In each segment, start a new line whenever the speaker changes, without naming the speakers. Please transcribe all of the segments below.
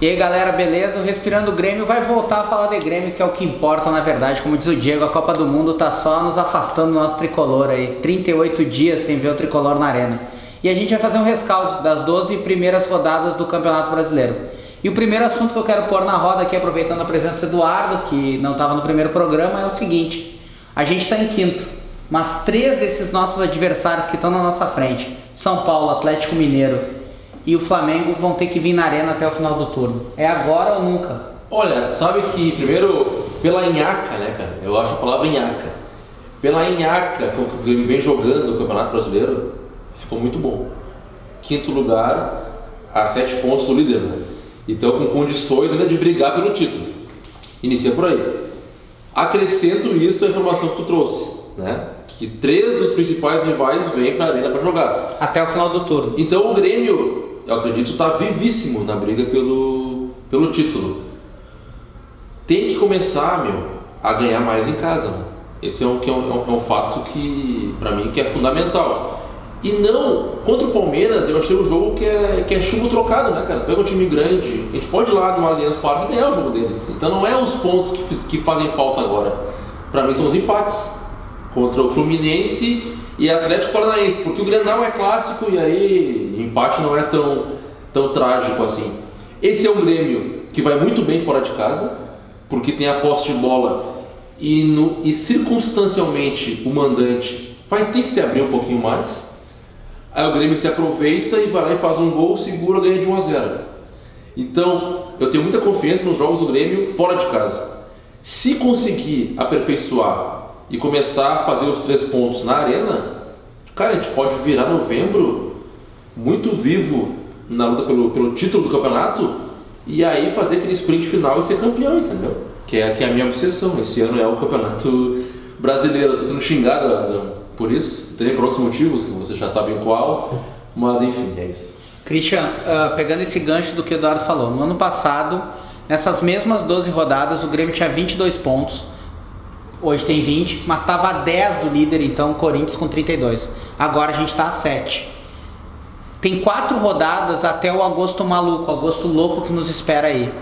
E aí galera, beleza? O Respirando Grêmio vai voltar a falar de Grêmio, que é o que importa na verdade. Como diz o Diego, a Copa do Mundo tá só nos afastando do nosso tricolor aí. 38 dias sem ver o tricolor na arena. E a gente vai fazer um rescaldo das 12 primeiras rodadas do Campeonato Brasileiro. E o primeiro assunto que eu quero pôr na roda aqui, aproveitando a presença do Eduardo, que não estava no primeiro programa, é o seguinte. A gente está em quinto, mas 3 desses nossos adversários que estão na nossa frente, São Paulo, Atlético Mineiro e o Flamengo, vão ter que vir na arena até o final do turno. É agora ou nunca?
Olha, sabe que primeiro, pela nhaca, né, cara? Eu acho a palavra nhaca. Pela nhaca que o Grêmio vem jogando o Campeonato Brasileiro, ficou muito bom. Quinto lugar, a 7 pontos do líder, né? Então com condições ainda de brigar pelo título. Inicia por aí. Acrescento isso à informação que tu trouxe, né? Que 3 dos principais rivais vêm para a arena para jogar.
Até o final do turno.
Então o Grêmio, eu acredito, está vivíssimo na briga pelo título. Tem que começar, a ganhar mais em casa. Né? Esse é um fato que, para mim, que é fundamental. E não, contra o Palmeiras, eu achei um jogo que é chumbo trocado, né, cara? Tu pega um time grande, a gente pode ir lá no Allianz Parque e ganhar o jogo deles. Então não é os pontos que fazem falta agora. Para mim são os empates contra o Fluminense e Atlético Paranaense, porque o Grenal é clássico e aí empate não é tão trágico assim. Esse é um Grêmio que vai muito bem fora de casa, porque tem a posse de bola e circunstancialmente o mandante vai ter que se abrir um pouquinho mais. Aí o Grêmio se aproveita e vai lá e faz um gol, segura, ganha de 1-0. Então, eu tenho muita confiança nos jogos do Grêmio fora de casa. Se conseguir aperfeiçoar e começar a fazer os 3 pontos na arena, cara, a gente pode virar novembro muito vivo na luta pelo título do campeonato e aí fazer aquele sprint final e ser campeão, entendeu? Que é a minha obsessão. Esse ano é o Campeonato Brasileiro. Eu tô sendo xingado por isso, tem por outros motivos que vocês já sabem qual, mas enfim, é isso.
Christian, pegando esse gancho do que o Eduardo falou, no ano passado, nessas mesmas 12 rodadas, o Grêmio tinha 22 pontos, hoje tem 20, mas estava a 10 do líder, então o Corinthians com 32. Agora a gente está a 7. Tem 4 rodadas até o agosto maluco, o agosto louco que nos espera aí.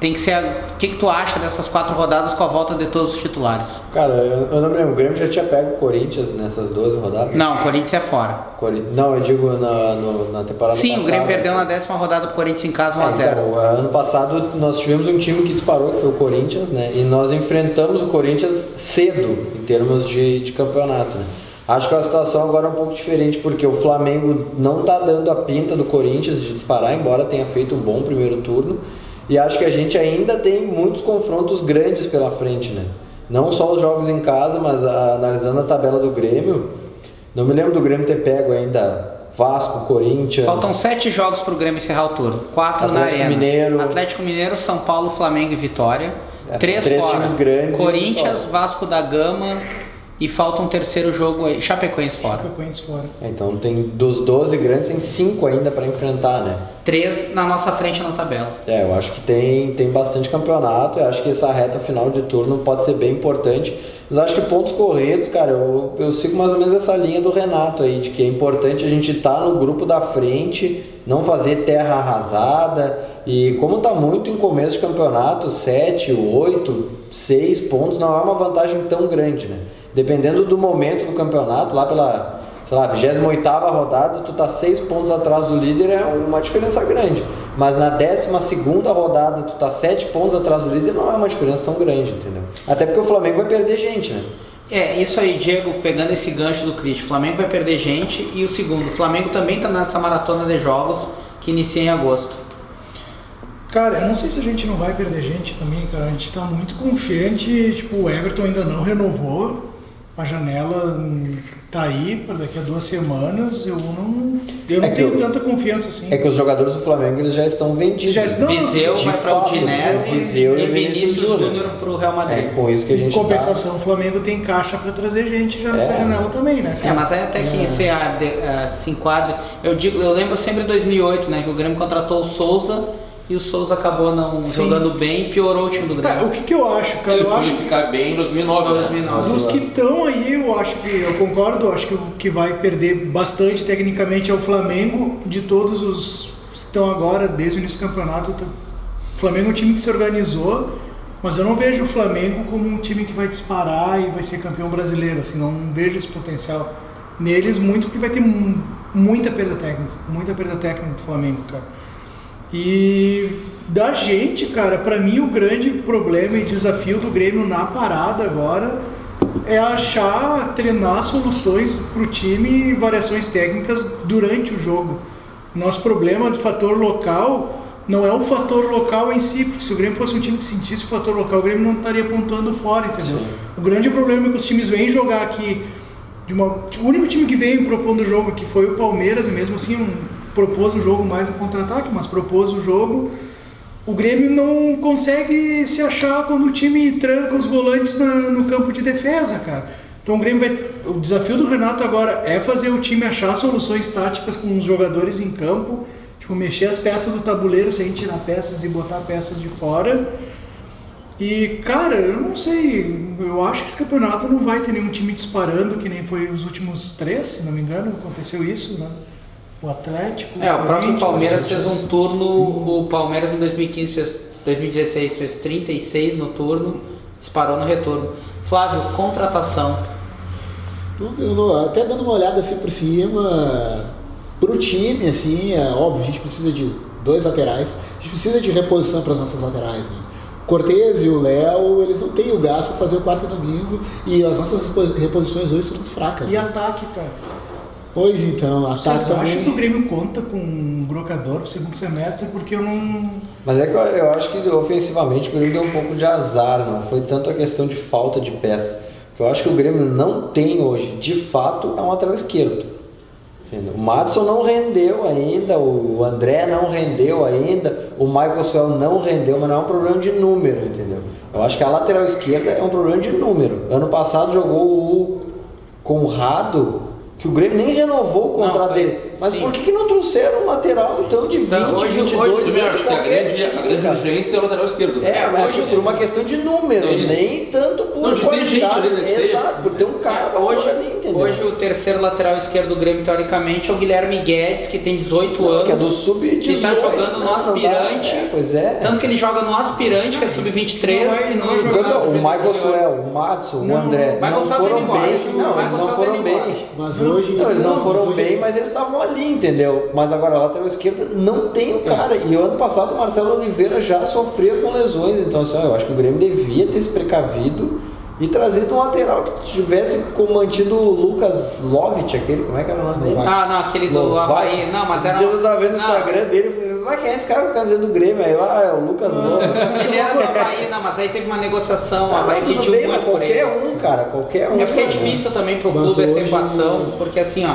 Tem que ser. O que tu acha dessas 4 rodadas com a volta de todos os titulares?
Cara, eu não me lembro. O Grêmio já tinha pego o Corinthians nessas 12 rodadas?
Não, o Corinthians é fora.
Não, eu digo na temporada passada.
Sim, o Grêmio perdeu na 10ª rodada pro Corinthians em casa 1-0.
Então, ano passado nós tivemos um time que disparou, que foi o Corinthians, né? E nós enfrentamos o Corinthians cedo, em termos de campeonato, né? Acho que a situação agora é um pouco diferente, porque o Flamengo não tá dando a pinta do Corinthians de disparar, embora tenha feito um bom primeiro turno. E acho que a gente ainda tem muitos confrontos grandes pela frente, né? Não só os jogos em casa, mas analisando a tabela do Grêmio, não me lembro do Grêmio ter pego ainda Vasco, Corinthians...
Faltam 7 jogos pro Grêmio encerrar o turno. 4 na arena.
Mineiro,
Atlético Mineiro, São Paulo, Flamengo e Vitória. 3 fora.
Times grandes.
Corinthians, Vasco da Gama... E falta um terceiro jogo aí, Chapecoense fora.
Então tem dos 12 grandes, tem 5 ainda para enfrentar, né?
3 na nossa frente na tabela.
Eu acho que tem bastante campeonato. Eu acho que essa reta final de turno pode ser bem importante. Mas acho que pontos corridos, cara, eu sigo mais ou menos essa linha do Renato aí, de que é importante a gente estar no grupo da frente, não fazer terra arrasada. E como está muito em começo de campeonato, 7, 8, 6 pontos não é uma vantagem tão grande, né? Dependendo do momento do campeonato, lá pela, sei lá, 28ª rodada, tu tá 6 pontos atrás do líder, é uma diferença grande. Mas na 12ª rodada, tu tá 7 pontos atrás do líder, não é uma diferença tão grande, entendeu? Até porque o Flamengo vai perder gente, né?
É, isso aí, Diego, pegando esse gancho do Cristian, o Flamengo vai perder gente. E o segundo, o Flamengo também tá nessa maratona de jogos que inicia em agosto.
Cara, eu não sei se a gente não vai perder gente também, cara. A gente tá muito confiante, tipo, o Everton ainda não renovou. A janela tá aí para daqui a 2 semanas. Eu não tenho tanta confiança assim.
É que os jogadores do Flamengo eles já estão vendidos.
Viseu vai para o Udinese e Vinícius Júnior para o Real Madrid.
É com isso que a gente.
Em compensação, o Flamengo tem caixa para trazer gente já nessa janela também, né?
Mas aí até que se enquadre. Eu lembro sempre de 2008, né? Que o Grêmio contratou o Souza. E o Souza acabou não jogando bem e piorou o time do Grêmio.
O que eu acho, cara?
Ele foi ficar bem em 2009.
Dos que estão aí, eu concordo, acho que o que vai perder bastante tecnicamente é o Flamengo. De todos os estão agora, desde o início do campeonato, o Flamengo é um time que se organizou, mas eu não vejo o Flamengo como um time que vai disparar e vai ser campeão brasileiro, assim, não vejo esse potencial neles muito, porque vai ter muita perda técnica do Flamengo, cara. E da gente, cara, pra mim o grande problema e desafio do Grêmio na parada agora é treinar soluções pro time e variações técnicas durante o jogo. Nosso problema do fator local não é o fator local em si, porque se o Grêmio fosse um time que sentisse o fator local, o Grêmio não estaria pontuando fora, entendeu? Sim. O grande problema é que os times vêm jogar aqui, o único time que veio propondo o jogo aqui foi o Palmeiras, e mesmo assim propôs o jogo mais no contra-ataque, mas propôs o jogo. O Grêmio não consegue se achar quando o time tranca os volantes no campo de defesa, cara. Então o desafio do Renato agora é fazer o time achar soluções táticas com os jogadores em campo, tipo, mexer as peças do tabuleiro sem tirar peças e botar peças de fora. E, cara, eu não sei, eu acho que esse campeonato não vai ter nenhum time disparando, que nem foi os últimos 3, se não me engano, aconteceu isso, né? O Atlético...
o próprio Palmeiras fez um turno, o Palmeiras em 2016 fez 36 no turno, disparou no retorno. Flávio, contratação.
Até dando uma olhada assim por cima, pro time, assim, é óbvio, a gente precisa de 2 laterais, a gente precisa de reposição para as nossas laterais, né? Cortez e o Léo, eles não têm o gás para fazer o quarto domingo e as nossas reposições hoje são muito fracas.
E ataque, cara?
Pois então, ataque também...
Vocês acham que o Grêmio conta com um brocador pro segundo semestre? Porque eu não...
Mas é que eu acho que ofensivamente o Grêmio deu um pouco de azar, não foi tanto a questão de falta de peça. Eu acho que o Grêmio não tem hoje, de fato, é um lateral esquerdo. O Madison não rendeu ainda, o André não rendeu ainda, o Michael Suel não rendeu, mas não é um problema de número, entendeu? Eu acho que a lateral esquerda é um problema de número. Ano passado jogou o Conrado, que o Grêmio nem renovou o contrato dele. Mas sim, por que não trouxeram um lateral então de 20,
hoje,
22
anos de qualquer time? A grande urgência é o lateral esquerdo.
Hoje, por uma questão de número, nem tanto por
não, de ter gente ali, né?
Exato, por ter um cara ali, entendeu?
Hoje o terceiro lateral esquerdo do Grêmio, teoricamente, é o Guilherme Guedes, que tem 18 anos.
Que é do sub-18.
Que está jogando no aspirante.
Pois é.
Tanto que ele joga no aspirante, que é sub-23.
O Michael Suel, o Madison, o André, não foram bem. Não, eles não foram bem.
Mas hoje...
Não, eles não foram bem, mas eles estavam ali, entendeu? Mas agora a lateral esquerda não tem o cara. E o ano passado o Marcelo Oliveira já sofria com lesões. Então assim, eu acho que o Grêmio devia ter se precavido e trazido um lateral que tivesse mantido o Lucas Lovitch, aquele, como é que era o nome dele?
Não, aquele do Havaí. Não, mas era...
Eu tava vendo no Instagram dele e falei, vai, quem é esse cara com a camiseta do Grêmio? Aí é o Lucas Lovitch.
Ele era do Havaí, não, mas aí teve uma negociação, o Havaí pediu muito por
qualquer um, cara, qualquer um.
É porque é difícil também pro clube essa equação, porque assim,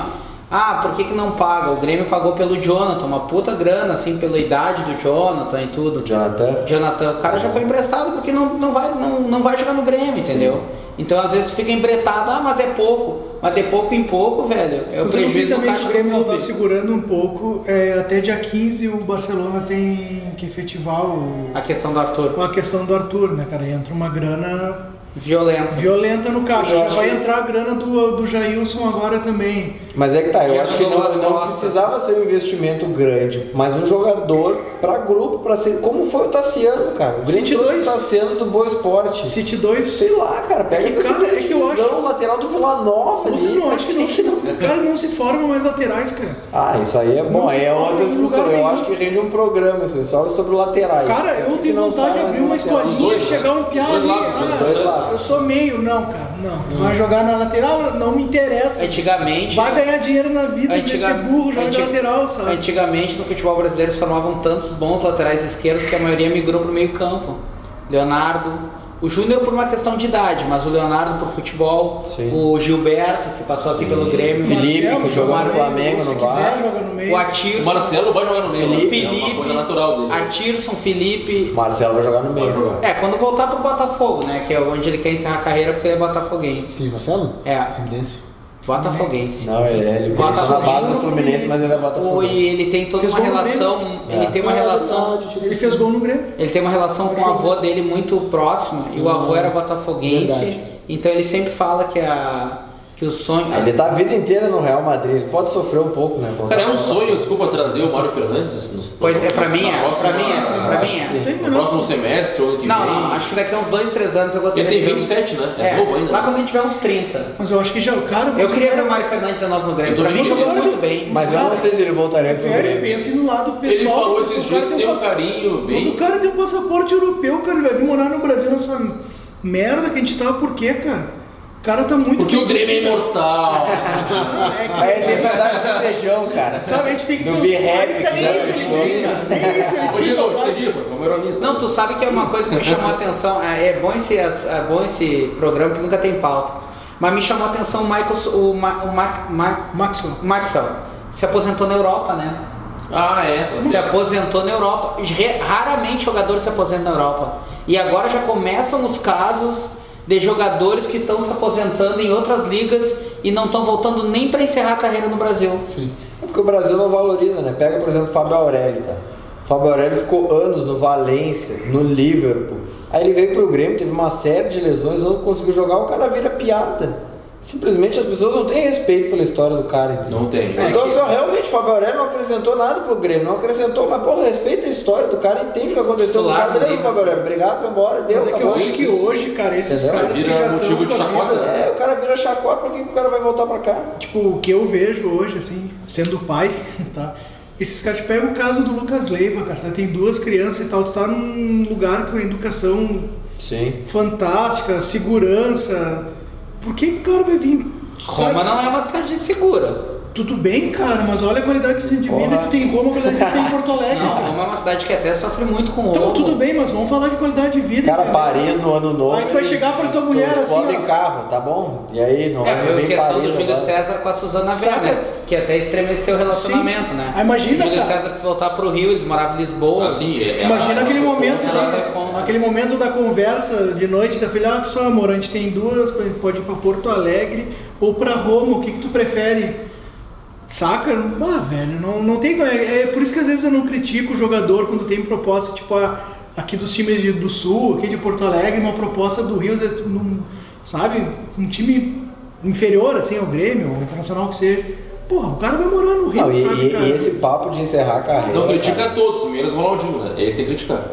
por que não paga? O Grêmio pagou pelo Jonathan, uma puta grana, assim, pela idade do Jonathan e tudo. Jonathan, o cara já foi emprestado porque não vai jogar no Grêmio, entendeu? Então às vezes tu fica embretado, mas é pouco. Mas de pouco em pouco, velho, é o prejuízo do caixa do clube. O Grêmio não tá
segurando um pouco, até dia 15 o Barcelona tem que efetivar
a questão do Arthur.
A questão do Arthur, né, cara? Entra uma grana...
Violenta
no caixa. Já vai entrar a grana do Jailson agora também.
Mas é que tá, eu acho que não precisava ser um investimento grande, mas um jogador pra grupo, pra ser como foi o Tassiano, cara. O Grêmio trouxe o Tassiano do Boa Esporte.
City 2.
Sei lá, cara, pega o lateral do Vila Nova.
Vocês não acham que o cara não se forma mais laterais, cara?
Isso aí é bom, aí é outra discussão. Eu acho que rende um programa, assim, só sobre laterais.
Cara, eu tenho vontade de abrir uma escolinha, chegar um piá ali. Eu sou meio, não, cara, não. Vai jogar na lateral, não me interessa.
Antigamente...
Vai ganhar dinheiro na vida, de ser burro, joga na lateral, sabe?
Antigamente, no futebol brasileiro, se formavam tantos bons laterais esquerdos que a maioria migrou pro meio campo. Leonardo... O Júnior por uma questão de idade, mas o Leonardo por futebol, o Gilberto, que passou aqui pelo Grêmio,
Felipe, que jogou no Flamengo,
se quiser, joga no meio.
O Atirson,
o Marcelo vai jogar no meio,
Felipe,
é uma coisa natural dele.
Atirson, Felipe.
Marcelo vai jogar no meio.
Quando voltar pro Botafogo, né? Que é onde ele quer encerrar a carreira, porque ele é botafoguense.
Quem, Marcelo?
Fluminense. Botafoguense.
Não, ele começou na base do Fluminense, mas ele é Botafogo.
E ele tem toda uma relação. Ele tem uma relação.
Ele fez gol no Grêmio.
Ele tem uma relação com o avô dele muito próxima. E o avô era botafoguense. Então ele sempre fala que o sonho...
Ele tá a vida inteira no Real Madrid, ele pode sofrer um pouco, né?
Cara, é um sonho, desculpa, trazer o Mário Fernandes nos
Pois é, pra mim é.
No próximo semestre ou ano que vem.
Não, acho que daqui a uns 2, 3 anos eu gostaria.
Ele tem 27, né? É novo ainda.
Lá quando a gente tiver uns 30.
Mas eu acho que já o cara...
Eu queria ver o Mário Fernandes de novo no Grêmio. Pra mim jogou muito bem.
Mas eu não sei se ele voltaria pro Grêmio.
Pense no lado pessoal.
Ele falou esses dias que tem um carinho bem...
Mas o cara tem um passaporte europeu, cara. Ele vai vir morar no Brasil nessa merda que a gente tá. Por quê, cara? O cara tá muito...
Porque o Grêmio é imortal.
Aí tem saudade do feijão, cara.
Sabe, a gente tem que...
Do B-Rap.
Nem isso ele tem, cara. Nem isso ele tem saudade.
Não, tu sabe que é uma coisa que me chamou a atenção. É bom esse programa que nunca tem pauta. Mas me chamou a atenção o Maxwell. Se aposentou na Europa, né?
Ah, é?
Se aposentou na Europa. Raramente jogador se aposenta na Europa. E agora já começam os casos de jogadores que estão se aposentando em outras ligas e não estão voltando nem para encerrar a carreira no Brasil.
Sim. É porque o Brasil não valoriza, né? Pega, por exemplo, o Fábio Aurélio, tá? O Fábio Aurélio ficou anos no Valência, no Liverpool. Aí ele veio pro Grêmio, teve uma série de lesões, não conseguiu jogar, o cara vira piada. Simplesmente as pessoas não têm respeito pela história do cara, entendeu?
Não tem.
Então, só realmente o Fábio Aurélio não acrescentou nada pro Grêmio, não acrescentou, mas porra, respeita a história do cara, entende o que aconteceu com o cara. Beleza, Fábio Aurélio, obrigado, foi embora, deu.
Mas é que eu acho que hoje, cara, esses caras que já
motivo de chacota.
O cara vira chacota, por que o cara vai voltar pra cá?
Tipo, o que eu vejo hoje, assim, sendo pai, tá? Esses caras, te pegam o caso do Lucas Leiva, cara, você tem 2 crianças e tal, tu tá num lugar com educação fantástica, segurança, por que o cara vai vir?
Roma não é uma cidade segura.
Tudo bem, cara, mas olha a qualidade de vida que tu tem em Roma, a qualidade que tu tem em Porto Alegre.
Não,
cara.
Roma é uma cidade que até sofre muito com o
Então, tudo bem, mas vamos falar de qualidade de vida.
Cara, Paris no ano novo.
Aí tu vai chegar pra tua mulher assim,
podem carro, tá bom? E aí, não vai
foi a
viver em
questão
Paris
do Júlio
agora.
César com a Suzana Werner, que até estremeceu o relacionamento, né?
Aí imagina,
o Júlio
cara.
César quis voltar pro Rio, eles moravam em Lisboa.
Assim,
Imagina aquele momento,
ela foi com-
aquele momento da conversa de noite da filha, só amor, a gente tem 2, pode ir pra Porto Alegre ou pra Roma, o que tu prefere? Saca? Velho, não tem. É por isso que às vezes eu não critico o jogador quando tem proposta, tipo, aqui dos times do Sul, aqui de Porto Alegre, uma proposta do Rio, sabe? Um time inferior, assim, ao Grêmio, ao Internacional que seja. Porra, o cara vai morar no Rio,
Não,
sabe, cara?
E esse papo de encerrar a carreira.
Não critica
cara.
todos, menos o Ronaldinho, né? Esse tem que criticar.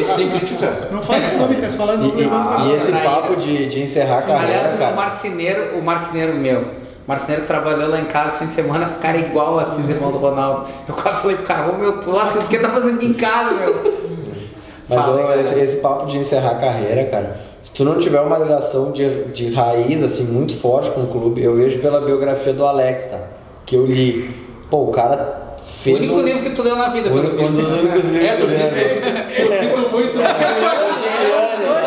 Esse tem que criticar.
Não fala esse nome, cara, se falar nome,
E esse papo de encerrar a carreira.
Aliás,
cara.
o marceneiro meu. Marceneiro que trabalhou lá em casa esse fim de semana, cara, igual a Assis, irmão do Ronaldo. Eu quase falei pro cara, Assis, o que tá fazendo aqui em casa, meu?
Mas esse papo de encerrar a carreira, cara, se tu não tiver uma ligação de raiz, assim, muito forte com o clube, eu vejo pela biografia do Alex, tá? Que eu li. Pô, o cara fez
O único livro que tu leu na vida,
um
pelo visto.
dos únicos livros que eu li.
Eu sinto muito. Eu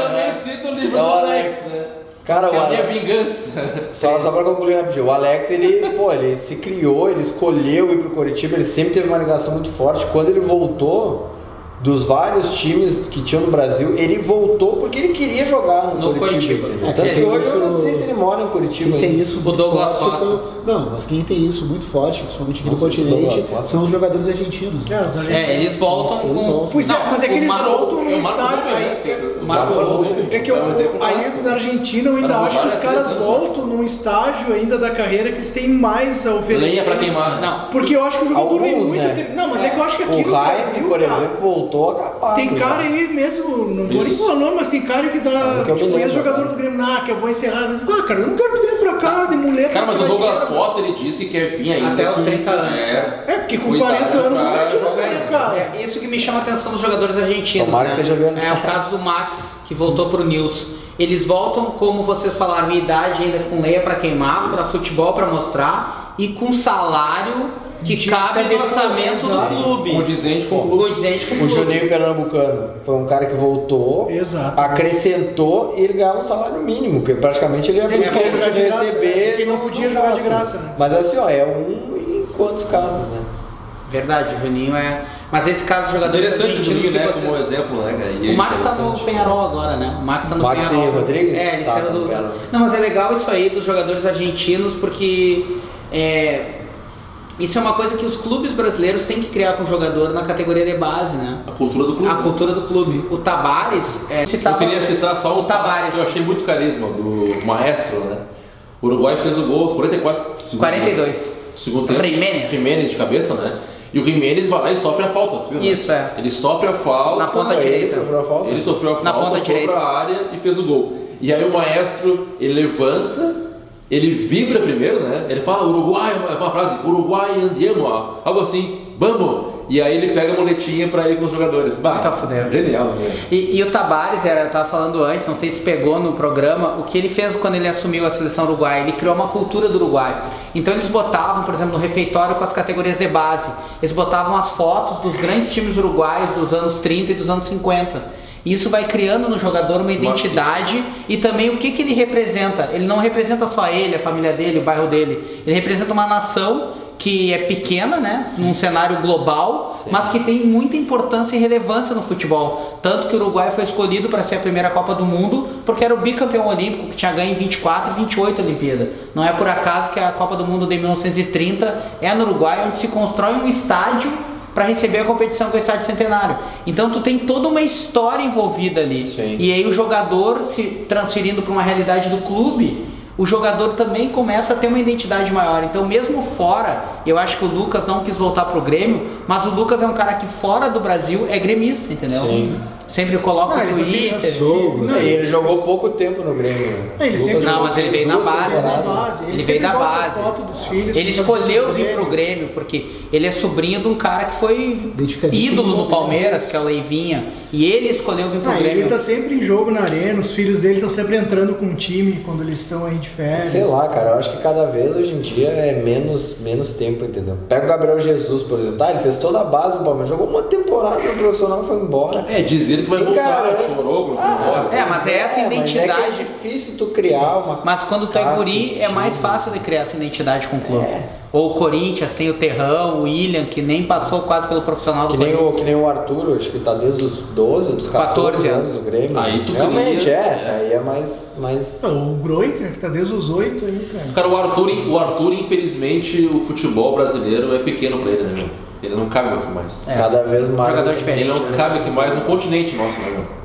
também cito o livro do Alex, né?
Cara,
Que é a minha vingança.
Só pra concluir rapidinho, o Alex, ele se criou, ele escolheu ir pro Coritiba, ele sempre teve uma ligação muito forte. Quando ele voltou, dos vários times que tinham no Brasil, ele voltou porque ele queria jogar no Coritiba. Tanto que hoje eu não sei se ele mora em Curitiba.
Quem tem isso muito
Douglas
forte
Costa.
Não, mas quem tem isso muito forte, principalmente aqui no continente, são os jogadores argentinos. Né?
Eles voltam com...
Pois é, mas é que eles voltam num estádio.
Marco Rubio.
É que aí na Argentina eu ainda acho que os caras voltam num estágio ainda da carreira que eles têm mais a oferecer.
Lenha pra queimar.
Não,
Porque eu acho que o jogador vem
Alguns,
muito.
né?
Não, mas é que eu acho que aqui
O
no
Raiz,
Brasil,
por
cara,
exemplo, voltou acabado.
tem cara aí mesmo, não vou nem falar nome, mas tem cara que dá.
que eu me
Tipo,
lembro,
ex-jogador do Grêmio, que eu vou encerrar. Cara, eu não quero que tu venha pra cá de muleta.
Cara, mas o Douglas Costa, ele disse que quer vir ainda.
Até os 30 anos.
É, porque com
Coitado,
40 anos não
cara,
vai
joga
jogar,
aí.
né, cara?
É isso que me chama a atenção dos jogadores argentinos.
Tomara
né?
que seja verdade.
É o caso do Max, que voltou pro News. Eles voltam, como vocês falaram, minha idade ainda com leia pra queimar, pra futebol pra mostrar, e com salário que cabe no orçamento do clube.
Condizente com o clube.
Condizente com o
O
clube.
Juninho Pernambucano foi um cara que voltou,
Exato.
acrescentou e ele ganhava um salário mínimo, porque praticamente ele ia
Ele
porque
jogar de graça,
receber.
porque não podia jogar de graça, né?
Mas assim, ó, é em quantos casos, né?
Verdade, o Juninho é... Mas esse caso de jogadores
Interessante o
argentinos
Juninho,
que
né,
você...
como exemplo, né, cara? E
O Max tá no
interessante.
Penharol agora, né? O Max tá no
Maxi
Penharol.
Rodrigues?
É, ele
Tá,
saiu
tá no
do...
Penharol.
Não, mas é legal isso aí dos jogadores argentinos, porque... Isso é uma coisa que os clubes brasileiros têm que criar com o jogador na categoria de base, né?
A cultura do clube.
A cultura do clube. O Tabares...
Eu queria citar só
o Tabares.
que eu achei muito carisma do maestro, né? O Uruguai fez o gol aos 44.
42.
Segundo tempo. Jiménez de cabeça, né? E o Jiménez vai lá e sofre a falta, viu, né?
Isso, é.
Ele sofre a falta.
Na ponta direita.
Ele sofreu a falta,
Na ponta direita.
Foi pra área e fez o gol. E aí o maestro, ele levanta, ele vibra primeiro, né? Ele fala Uruguai, uma frase, Uruguai andiamo, algo assim, vamos! E aí ele pega a moletinha pra ir com os jogadores. Bah,
tá fudendo.
Genial, né?
E o Tabárez, eu tava falando antes, não sei se pegou no programa, o que ele fez quando ele assumiu a seleção uruguaia. Ele criou uma cultura do Uruguai. Então eles botavam, por exemplo, no refeitório com as categorias de base, eles botavam as fotos dos grandes times uruguaios dos anos 30 e dos anos 50. Isso vai criando no jogador uma identidade e também o que ele representa. Ele não representa só ele, a família dele, o bairro dele. Ele representa uma nação que é pequena, né, num cenário global, mas que tem muita importância e relevância no futebol. Tanto que o Uruguai foi escolhido para ser a primeira Copa do Mundo, porque era o bicampeão olímpico que tinha ganho em 24 e 28 Olimpíadas. Não é por acaso que a Copa do Mundo de 1930 é no Uruguai, onde se constrói um estádio para receber a competição com o estádio centenário. Então tu tem toda uma história envolvida ali.
Sim.
E aí o jogador se transferindo para uma realidade do clube, o jogador também começa a ter uma identidade maior. Então mesmo fora, eu acho que o Lucas não quis voltar pro Grêmio, mas o Lucas é um cara que fora do Brasil é gremista, entendeu?
Sim.
Sempre coloca o Twitter.
Ele jogou pouco tempo no Grêmio.
Ele sempre
Não, mas ele veio na base.
Ele
veio da
bota
base.
foto dos filhos,
Ele escolheu vir pro Grêmio porque ele é sobrinho de um cara que foi ídolo no Palmeiras, que é o Leivinha. E ele escolheu vir pro Grêmio.
Ele tá sempre em jogo na arena, os filhos dele estão sempre entrando com o time quando eles estão aí de férias.
Sei lá, cara, eu acho que cada vez hoje em dia é menos tempo, entendeu? Pega o Gabriel Jesus, por exemplo. Tá, ele fez toda a base do Palmeiras, jogou uma temporada no profissional e foi embora.
Dizer que vai voltar, cara, chorou, não foi embora.
Mas é essa identidade.
Mas é que é difícil tu criar uma.
Mas quando tu é guri, é mais fácil de criar essa identidade com o clube. Ou o Corinthians, tem o Terrão, o William, que nem passou quase pelo profissional do Corinthians.
Que nem o Arthur, acho que tá desde os 12, dos 14 anos do Grêmio.
Aí tu
realmente aí é mais...
O Groica, que tá desde os 8 aí, cara.
Cara, o Arthur, infelizmente, o futebol brasileiro é pequeno pra ele, né, meu? Ele não cabe muito mais.
Cada vez mais.
Jogador diferente.
Ele não cabe aqui mais no continente nosso, né, meu?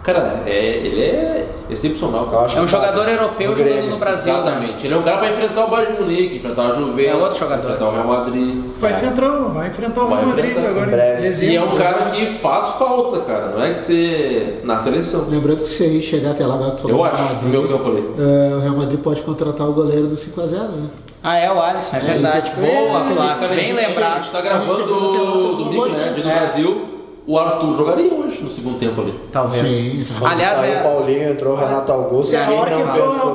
Cara, ele é excepcional.
É um jogador europeu jogando no Brasil.
Exatamente.
Né?
Ele é um cara para enfrentar o Bayern de Munique, enfrentar a Juventus,
é outro jogador.
enfrentar o Real Madrid.
Vai enfrentar o Real Madrid agora.
Breve.
E é um cara que faz falta, cara. Não é que você na seleção.
Lembrando que se aí chegar até lá,
eu acho, no meu campo ali.
O Real Madrid pode contratar o goleiro do 5x0, né?
É o Alisson, é verdade. Boa, Flávio, bem lembrado.
A gente tá gravando domingo, né? Dia do Brasil. O Arthur jogaria hoje no segundo tempo ali.
Talvez.
Sim,
Aliás,
o Paulinho, entrou o Renato Augusto.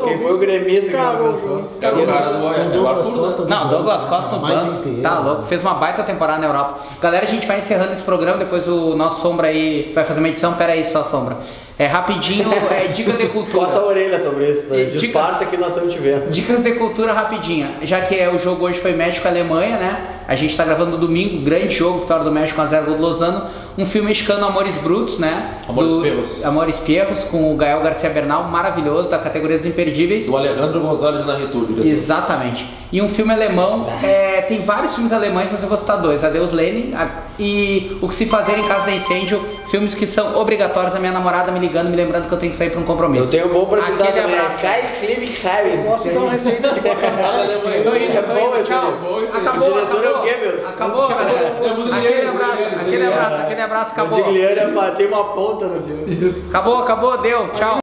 Quem foi o gremista que não pensou?
Cara, o cara do
Arthur.
Não, Douglas Costa no banco. Tá louco, fez uma baita temporada na Europa. Galera, a gente vai encerrando esse programa, depois o nosso Sombra aí vai fazer uma edição. Pera aí, só Sombra. Rapidinho, dica de cultura.
Coça a orelha sobre isso, disfarça que nós estamos te vendo.
Dicas de cultura rapidinha. Já que o jogo hoje foi México-Alemanha, né? A gente tá gravando no domingo, grande jogo, vitória do México 1x0 do Lozano. Um filme mexicano, Amores Brutos, né? Amores Perros, com o Gael Garcia Bernal, maravilhoso, da categoria dos imperdíveis.
Do Alejandro González Iñárritu, diretor.
Exatamente. E um filme alemão, tem vários filmes alemães, mas eu vou citar dois. Adeus Lene e O que se fazer em caso de incêndio, filmes que são obrigatórios. A minha namorada me ligando, me lembrando que eu tenho que sair para um compromisso.
Eu tenho um bom pra citar
Aquele
também.
abraço.
Posso dar uma receita de
Tô indo, tchau. Acabou. Aquele abraço, acabou.
O Digliani tem uma ponta no filme.
Acabou, deu, tchau.